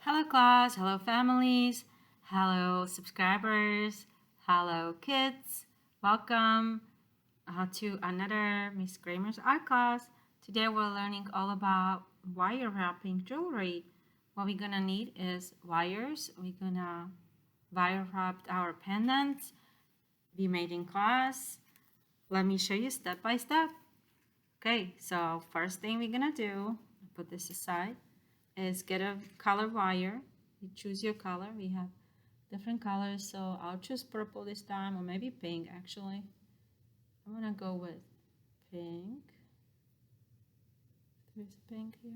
Hello class, hello families, hello subscribers, hello kids. Welcome to another Miss Kramer's art class. Today we're learning all about wire wrapping jewelry. What we're gonna need is wires. We're gonna wire wrap our pendants. We made in class. Let me show you step by step. Okay, so first thing we're gonna do, put this aside, is get a color wire. You choose your color. We have different colors, so I'll choose purple this time, or maybe pink actually. I'm gonna go with pink. There's pink here.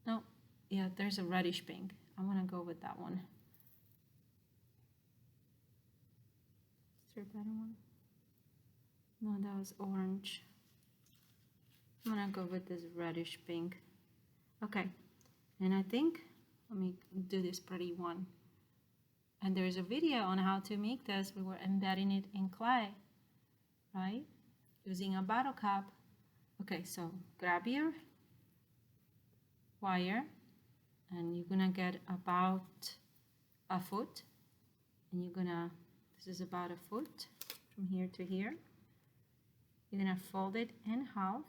No, yeah, there's a reddish pink. I'm gonna go with that one. Is there a better one? No, that was orange. I'm gonna go with this reddish pink. Okay, and I think, let me do this pretty one. And there's a video on how to make this. We were embedding it in clay, right? Using a bottle cap. Okay, so grab your wire and you're gonna get about a foot. And you're gonna, this is about a foot from here to here. You're gonna fold it in half.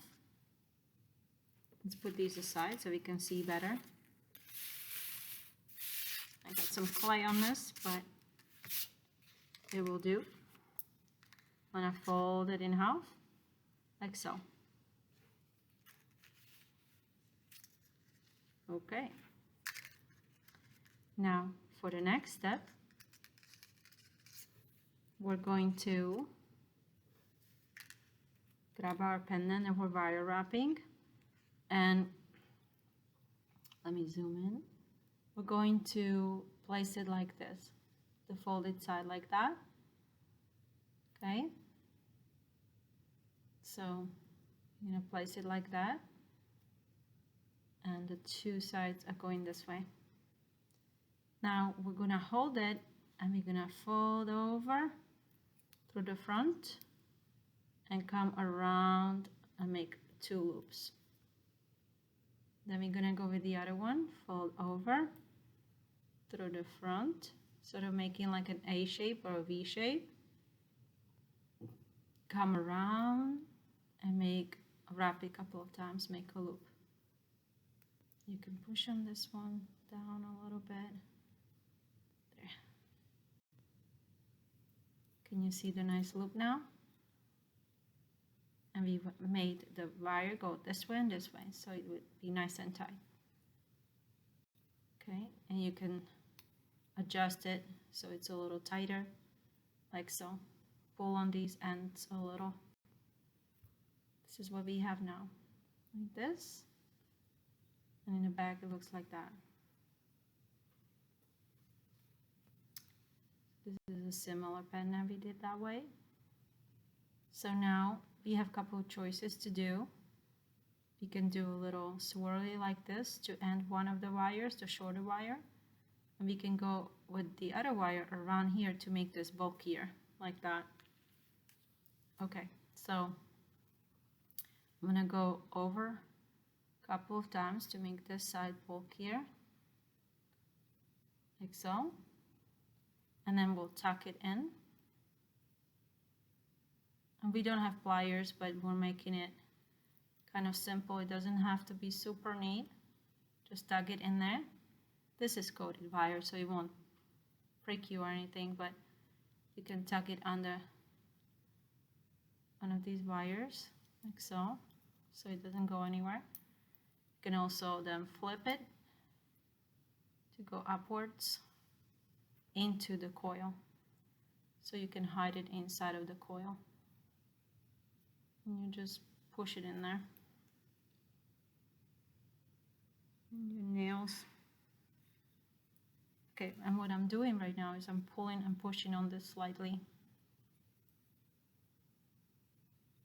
Let's put these aside so we can see better. I got some clay on this, but it will do. I'm gonna fold it in half, like so. Okay. Now, for the next step, we're going to grab our pendant and we're wire wrapping. And let me zoom in. We're going to place it like this, the folded side like that. Okay. So I'm going to place it like that. And the two sides are going this way. Now we're going to hold it and we're going to fold over through the front and come around and make two loops. Then we're going to go with the other one, fold over through the front, sort of making like an A shape or a V shape. Come around and wrap it a couple of times, make a loop. You can push on this one down a little bit. There. Can you see the nice loop now? And we made the wire go this way and this way, so it would be nice and tight. Okay, and you can adjust it so it's a little tighter, like so. Pull on these ends a little. This is what we have now, like this. And in the back it looks like that. This is a similar pendant we did that way. So now we have a couple of choices to do. We can do a little swirly like this to end one of the wires, the shorter wire. And we can go with the other wire around here to make this bulkier, like that. Okay, so I'm gonna go over a couple of times to make this side bulkier, like so. And then we'll tuck it in. And we don't have pliers, but we're making it kind of simple. It doesn't have to be super neat. Just tuck it in there. This is coated wire, so it won't prick you or anything, but you can tuck it under one of these wires, like so it doesn't go anywhere. You can also then flip it to go upwards into the coil, so you can hide it inside of the coil. And you just push it in there. And your nails. Okay, and what I'm doing right now is I'm pulling and pushing on this slightly,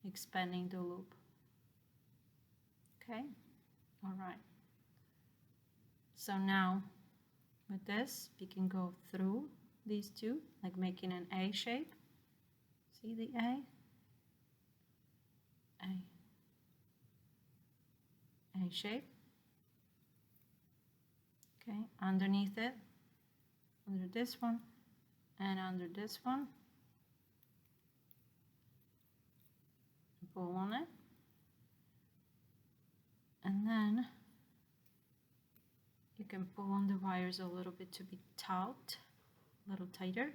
expanding the loop. Okay, all right. So now with this, we can go through these two, like making an A shape. See the A? A shape. Okay, underneath it, under this one, and under this one. Pull on it. And then you can pull on the wires a little bit to be taut, a little tighter,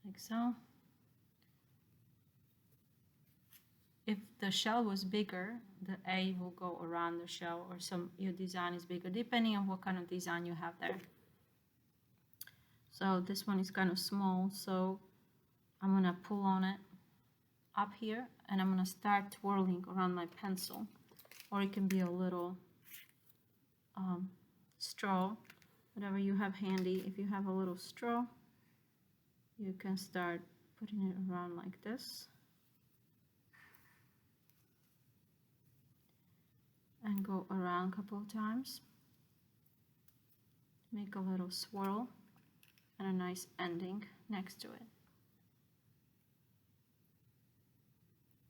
like so. If the shell was bigger, the A will go around the shell, or your design is bigger, depending on what kind of design you have there. So this one is kind of small, so I'm gonna pull on it up here, and I'm gonna start twirling around my pencil, or it can be a little straw, whatever you have handy. If you have a little straw, you can start putting it around like this and go around a couple of times. Make a little swirl and a nice ending next to it.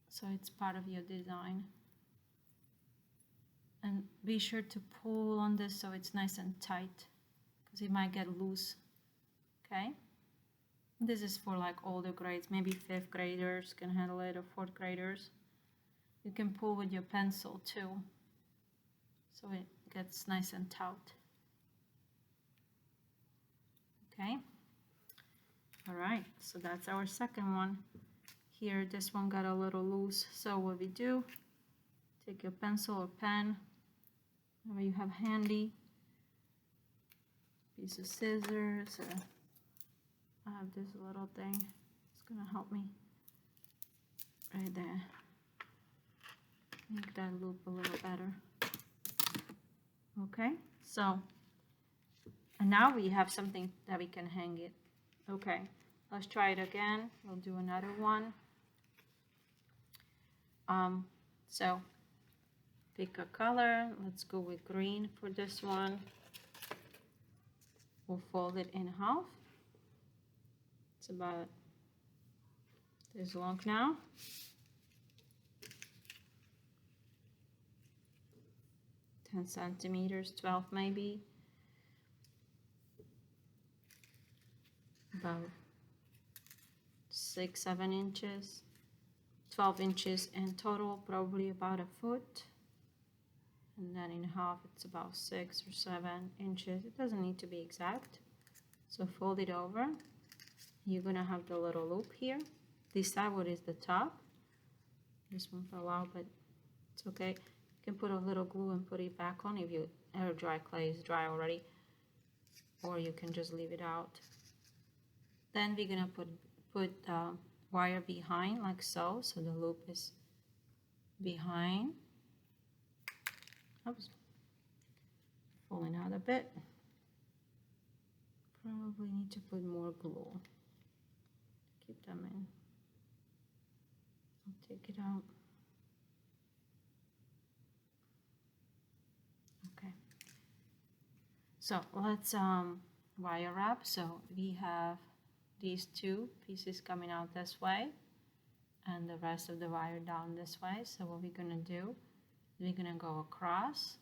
So it's part of your design. And be sure to pull on this so it's nice and tight, because it might get loose. Okay? This is for like older grades, maybe 5th graders can handle it, or 4th graders. You can pull with your pencil too, so it gets nice and taut. Okay? All right, so that's our second one. Here, this one got a little loose, so what we do, take your pencil or pen, whatever you have handy, piece of scissors, I have this little thing, it's gonna help me right there. Make that loop a little better. Okay, so, and now we have something that we can hang it. Okay, let's try it again. We'll do another one. So pick a color. Let's go with green for this one. We'll fold it in half. It's about this long now. Ten centimeters, 12 maybe. About 6-7 inches. 12 inches in total, probably about a foot. And then in half, it's about 6 or 7 inches. It doesn't need to be exact. So fold it over. You're gonna have the little loop here. Decide what is the top. This one fell out, but it's okay. You can put a little glue and put it back on if your air dry clay is dry already, or you can just leave it out. Then we're gonna put wire behind, like so the loop is behind. Oops, falling out a bit. Probably need to put more glue. Keep them in. I'll take it out. Okay. So let's wire wrap. So we have these two pieces coming out this way and the rest of the wire down this way. So what we're gonna do, we're gonna go across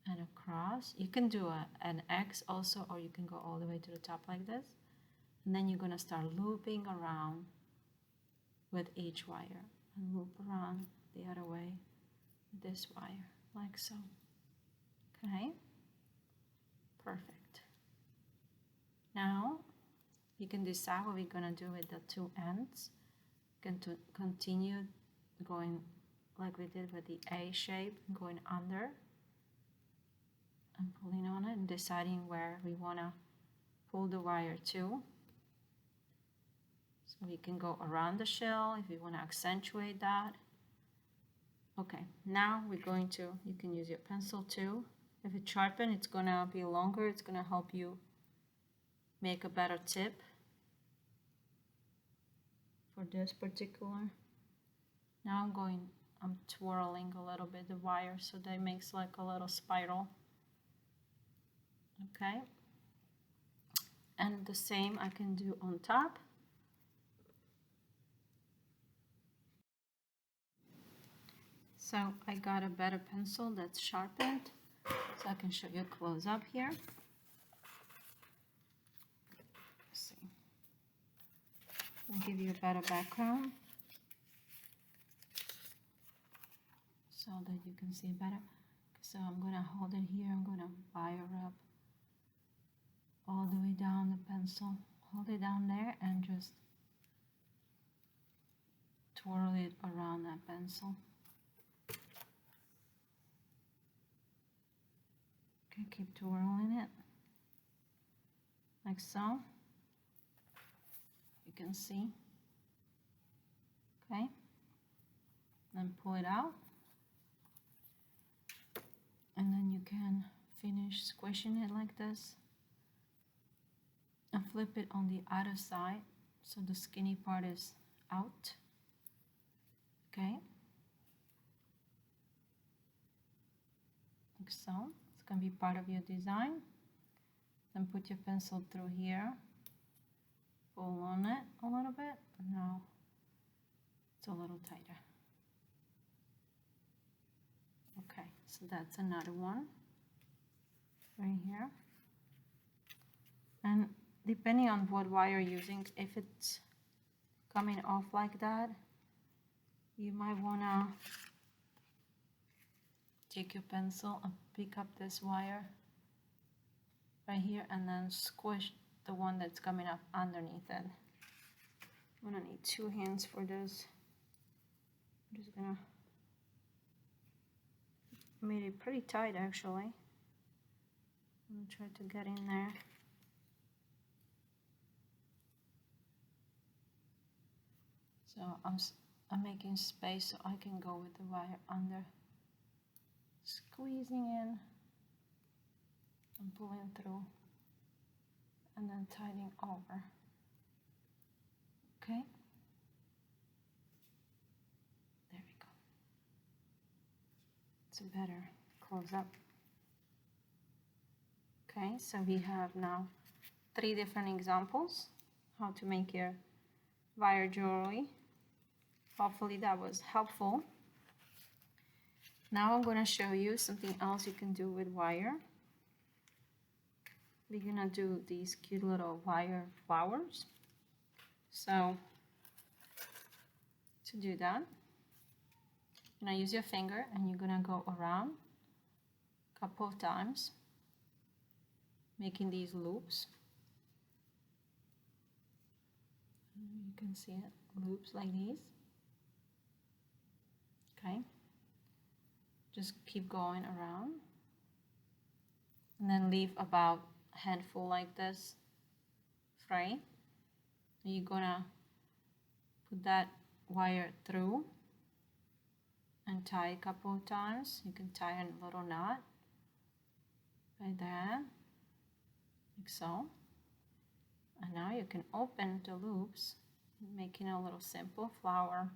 and across. You can do an X also, or you can go all the way to the top like this. And then you're gonna start looping around with each wire and loop around the other way with this wire, like so. Okay, perfect. Now you can decide what we're gonna do with the two ends. You can continue going like we did with the A shape, going under and pulling on it and deciding where we wanna pull the wire to. So we can go around the shell if you wanna accentuate that. Okay, now we're going to, you can use your pencil too. If it's sharpened, it's gonna be longer. It's gonna help you make a better tip for this particular. Now I'm twirling a little bit the wire so that it makes like a little spiral. Okay, and the same I can do on top. So I got a better pencil that's sharpened. So I can show you close up here. Let's see. I'll give you a better background so that you can see better. So I'm gonna hold it here. I'm gonna wire up all the way down the pencil. Hold it down there and just twirl it around that pencil. Okay, keep twirling it like so. You can see. Okay, then pull it out, and then you can finish squishing it like this and flip it on the other side so the skinny part is out. Okay, like so. It's gonna be part of your design. Then put your pencil through here, pull on it a little bit. Now it's a little tighter. Okay, so that's another one right here. And depending on what wire you're using, if it's coming off like that, you might wanna take your pencil and pick up this wire right here and then squish the one that's coming up underneath it. I'm gonna need 2 hands for this. I'm just gonna made it pretty tight actually. I'm gonna try to get in there. So I'm making space so I can go with the wire under, squeezing in and pulling through and then tightening over. Okay, there we go. It's a better close up. Okay, so we have now 3 different examples how to make your wire jewelry. Hopefully that was helpful. Now I'm going to show you something else you can do with wire. We're going to do these cute little wire flowers. So to do that, you're going to use your finger and you're going to go around a couple of times, making these loops. You can see it, loops like these. Okay, just keep going around and then leave about a handful like this free. You're gonna put that wire through and tie a couple of times. You can tie a little knot right there, like so. And now you can open the loops, making a little simple flower.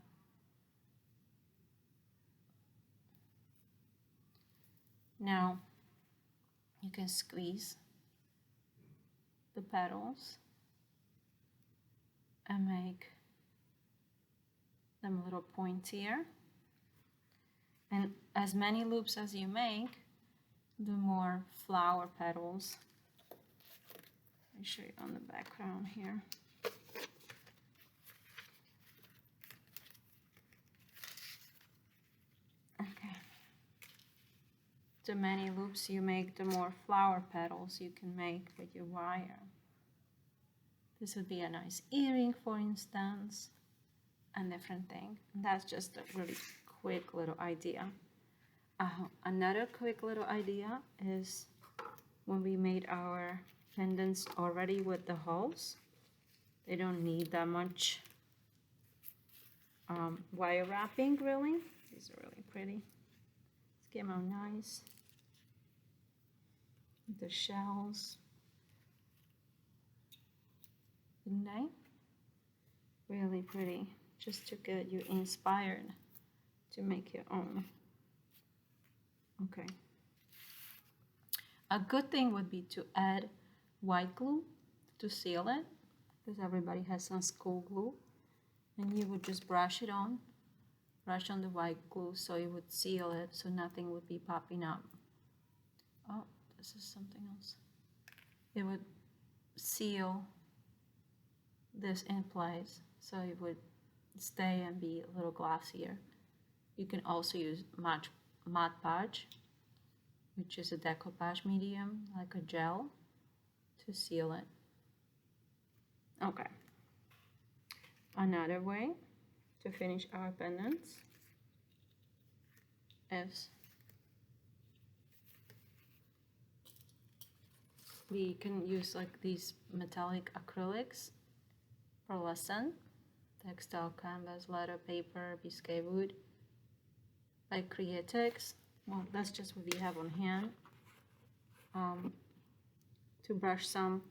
Now you can squeeze the petals and make them a little pointier. And as many loops as you make, the more flower petals. Let me show you on the background here. Okay. The many loops you make, the more flower petals you can make with your wire. This would be a nice earring, for instance, and different thing. And that's just a really quick little idea. Another quick little idea is when we made our pendants already with the holes, they don't need that much wire wrapping really. These are really pretty. Let's get them out nice. The shells, isn't they? Really pretty, just to get you inspired to make your own. Okay. A good thing would be to add white glue to seal it, because everybody has some school glue, and you would just brush on the white glue so it would seal it so nothing would be popping up. Oh, this is something else. It would seal this in place so it would stay and be a little glossier. You can also use Mod Podge, which is a decoupage medium, like a gel, to seal it. Okay. Another way to finish our pendants is we can use like these metallic acrylics, pearlescent, textile canvas, leather paper, biscuit wood, by Createx. Well, that's just what we have on hand. To brush some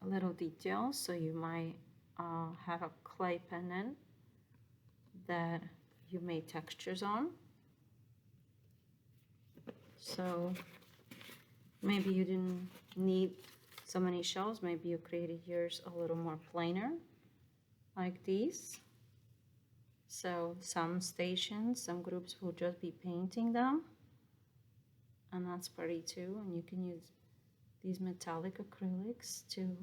little details, so you might have a clay pendant that you made textures on. So maybe you didn't need so many shells, maybe you created yours a little more plainer, like these. So some stations, some groups will just be painting them, and that's pretty too. And you can use these metallic acrylics to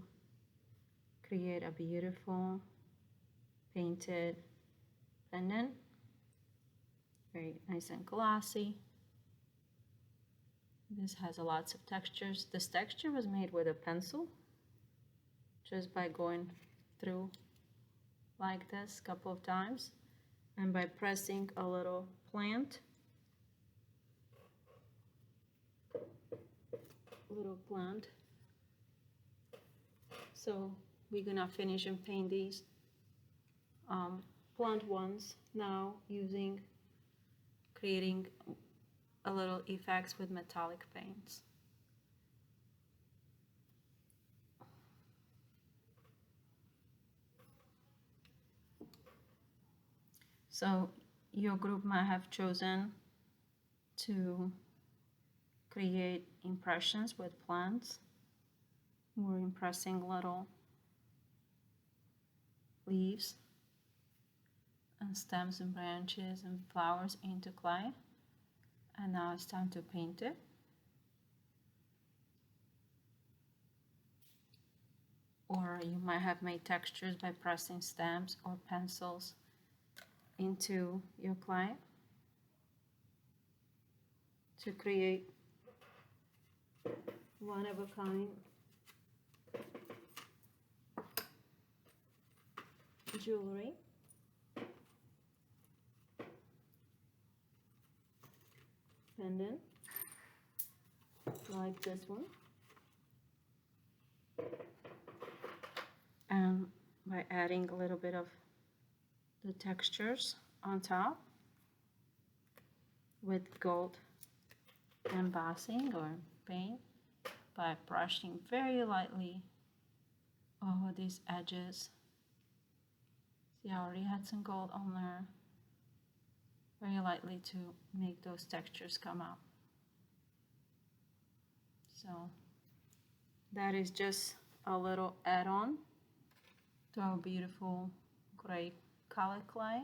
create a beautiful painted pendant. Very nice and glossy. This has lots of textures. This texture was made with a pencil, just by going through like this a couple of times and by pressing a little plant. So we're gonna finish and paint these plant ones now, creating a little effects with metallic paints. So your group might have chosen to create impressions with plants. We're impressing little leaves and stems and branches and flowers into clay. And now it's time to paint it. Or you might have made textures by pressing stamps or pencils into your clay to create one of a kind jewelry. Pendant like this one. And by adding a little bit of the textures on top with gold embossing or paint, by brushing very lightly over these edges. See, I already had some gold on there, very lightly to make those textures come out. So that is just a little add-on to our beautiful gray color clay.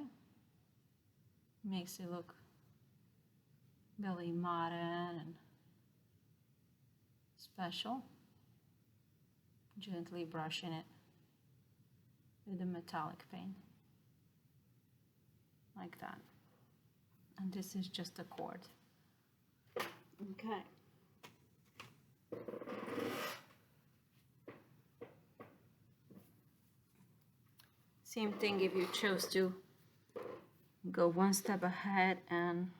Makes it look really modern and special. Gently brushing it with the metallic paint, like that. And this is just a cord. Okay. Same thing if you chose to go one step ahead and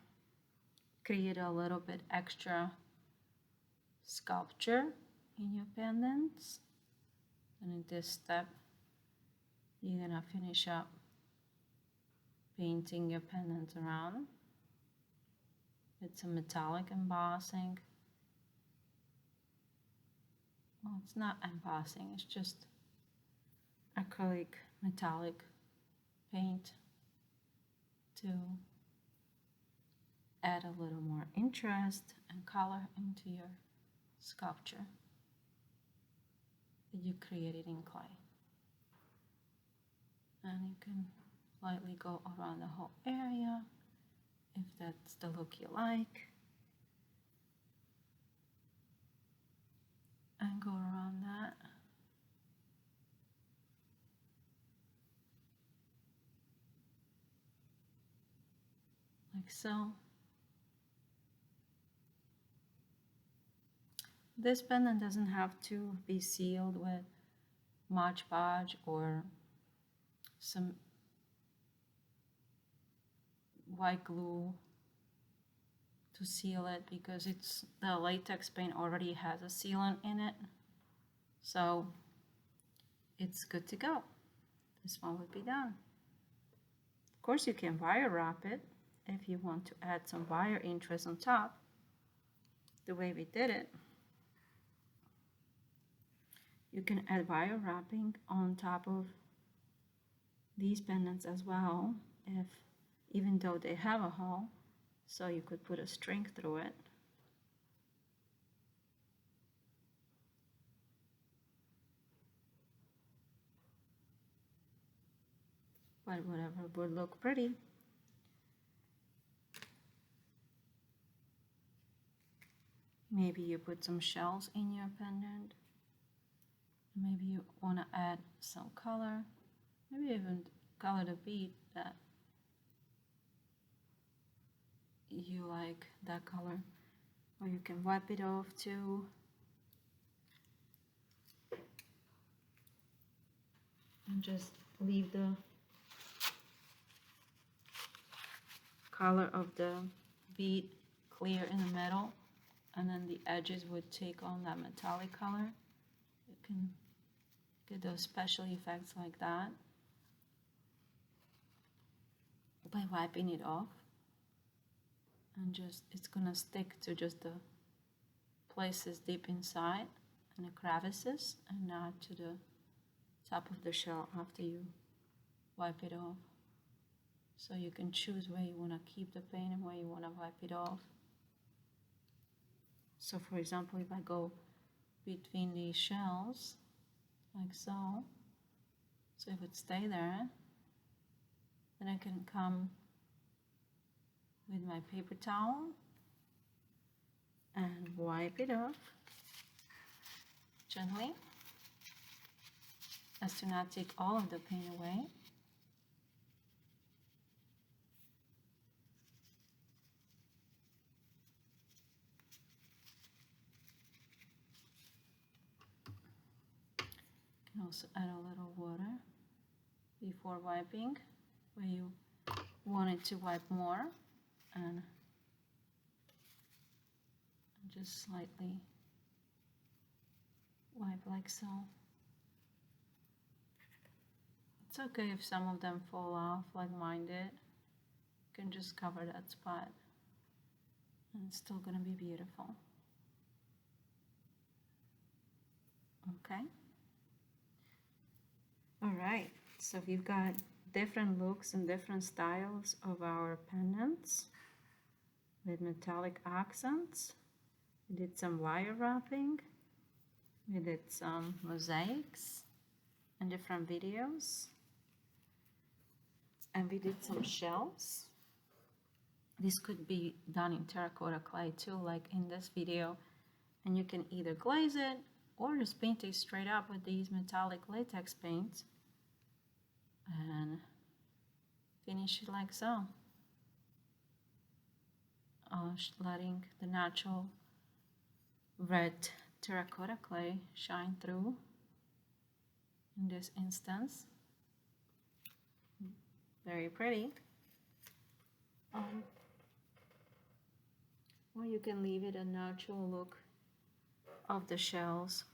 create a little bit extra sculpture in your pendants. And in this step, you're gonna finish up painting your pendant around with some metallic embossing. Well, it's not embossing, it's just acrylic metallic paint to add a little more interest and color into your sculpture that you created in clay. And you can lightly go around the whole area if that's the look you like. like so. This pendant doesn't have to be sealed with Mod Podge or some white glue to seal it, because the latex paint already has a sealant in it, so it's good to go. This one would be done. Of course, you can wire wrap it if you want to add some wire interest on top, the way we did it. You can add wire wrapping on top of these pendants as well, even though they have a hole, so you could put a string through it. But whatever would look pretty. Maybe you put some shells in your pendant. Maybe you want to add some color. Maybe even color the bead that you like, that color. Or you can wipe it off too. And just leave the color of the bead clear in the middle, and then the edges would take on that metallic color. You can get those special effects like that by wiping it off, and just it's gonna stick to just the places deep inside and the crevices, and not to the top of the shell after you wipe it off. So you can choose where you want to keep the paint and where you want to wipe it off. So for example, if I go between these shells, like so it would stay there, then I can come with my paper towel and wipe it off gently, as to not take all of the paint away. You can also add a little water before wiping, where you want it to wipe more, and just slightly wipe like so. It's okay if some of them fall off like mine did. You can just cover that spot and it's still gonna be beautiful. Okay. Alright, so we've got different looks and different styles of our pendants with metallic accents. We did some wire wrapping. We did some mosaics and different videos. And we did some shells. This could be done in terracotta clay too, like in this video. And you can either glaze it or just paint it straight up with these metallic latex paints and finish it like so. Letting the natural red terracotta clay shine through in this instance. Very pretty. Or you can leave it a natural look of the shells,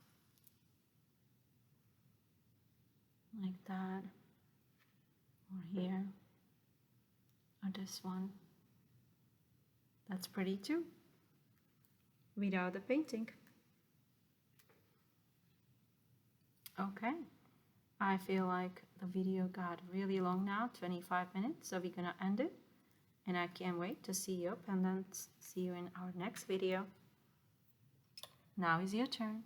like that, or here, or this one. That's pretty too, without the painting. Okay, I feel like the video got really long now, 25 minutes, so we're gonna end it. And I can't wait to see your pendants. See you in our next video. Now is your turn.